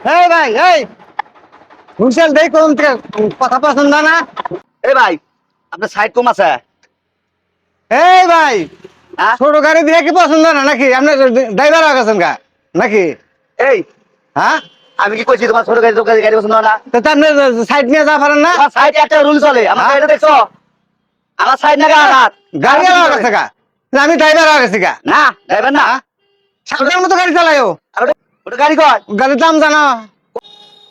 এই ভাই এই হুইসেল দেই কোন থেকে কথা পছন্দ না। এই ভাই আপনার সাইড কম আছে। এই ভাই হ্যাঁ ছোট গাড়ি দিয়ে কি পছন্দ না নাকি? আপনার ড্রাইভার আছেন গা নাকি? এই হ্যাঁ আমি কি কইছি তোমার ছোট গাড়ি ছোট গাড়ি পছন্দ না? তো আপনি সাইড নিয়ে যা পারেন না? তোমার সাইডে একটা রুল চলে, আমার হ্যাঁ? গাড়িটা দেখছো? আমার সাইড না গাড়ি গাড়ি আলা গেছে গা না, আমি ড্রাইভার হয়ে গেছি গা। না ড্রাইভার না। হ্যাঁ? সাবধান মতো গাড়ি চালাইও। আর ওটা গাড়ি কয়? গাড়ির দাম জানো?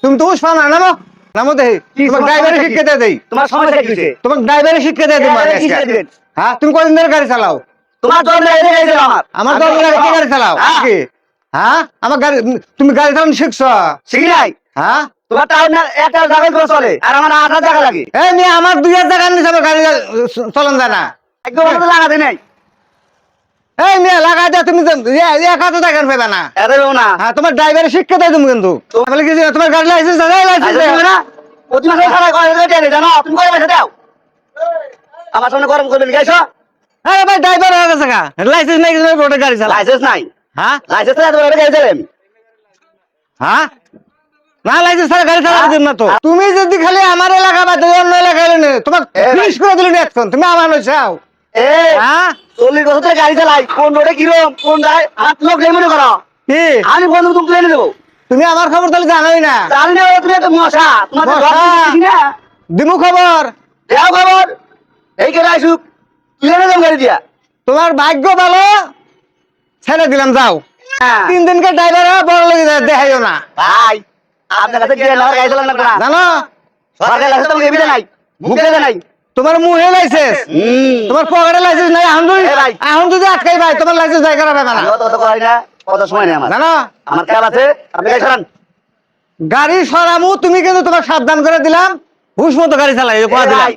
তুমি তো উস পাও না, নামো নামো দেখি। কি তোমার তোমার ড্রাইভারের সমস্যা কি? শিক্ষা দিয়ে দেই। তোমার সমস্যা কি হইছে? তোমার ড্রাইভারের শিক্ষা দিয়ে দিই ড্রাইভারের শিক্ষা দিবেন? হ্যাঁ, তুমি কদিন ধরে গাড়ি চালাও? তোমার দরকার নাই এই গাড়ি আমার। আমার আমি দরকার কি গাড়ি চালাও হ্যাঁ, কি? হ্যাঁ, আমার গাড়ি তুমি গাড়ি চালানো শিখছো? শিখি নাই। হ্যাঁ, তোমার টাউন একটা জায়গায় করে চলে আর আমার 8 টাকা লাগে। এই মেয়ে আমার 2000 টাকা নিচে আমার গাড়ি চলন যায় না। একদম তো লাগাতে নাই। এই মেয়ে লাগাই দাও, তুমি তো 1000 টাকা পাবে না। এত না। হ্যাঁ, তোমার ড্রাইভারের শিক্ষা দিয়ে তুমি কিন্তু বলে কি তোমার গাড়ি লাইসেন্স আছে? লাইসেন্স আইসা না। প্রতি মাসে সারা করে গাড়ি জানো তুমি কয় মাসে দাও? আমার সামনে গরম করবেন গাইছো? আরে ভাই ড্রাইভার হয়ে গেছে গা, লাইসেন্স নাই কিছু নাই, রোডে গাড়ি চালা। লাইসেন্স নাই। হ্যাঁ লাইসেন্স না তোমার গাড়ি চালাম। হ্যাঁ, না লাইসেন্স ছাড়া গাড়ি চালাতে দিন না তো। তুমি যদি খালি আমার এলাকা বা অন্য এলাকায় এলে তোমার ফিনিশ করে দিলে এখন তুমি আমার চাও। এই হ্যাঁ 40 বছর ধরে গাড়ি চালাই, কোন রোডে কিরম কোন জায়গায় 8 লোক মনে করো। কি আমি কোন তুমি প্লেনে দেবো? তুমি আমার খবর তাহলে জানোই না? জানি না তুমি একটা মশা, তোমার তো মশা? দেখি না। দিমু খবর। দেও খবর। এই কেন আইসুক তুই এনে দাম গাড়ি দিয়া। তোমার ভাগ্য ভালো, ছেড়ে দিলাম যাও। হ্যাঁ 3 দিনকে ড্রাইভার বড় লেগে দেখাইও না, ভাই আপনার কাছে গিয়ে না গাড়ি চালান না। জানো? সরকার লাইসেন্স তো এবিতে নাই, মুখে নাই। তোমার মুহে লাইসেন্স, তোমার পকেটে লাইসেন্স নাই। এ ভাই। এখন যদি আটকাই ভাই তোমার লাইসেন্স দায় করা পাবে না, আমি অত করি না, কত সময় নেই আমার। জানো? আমার খেয়াল আছে, আপনি গাড়ি চালান। গাড়ি সরামু, তুমি কিন্তু তোমার সাবধান করে দিলাম, হুশ মতো গাড়ি চালাই এই ভাই,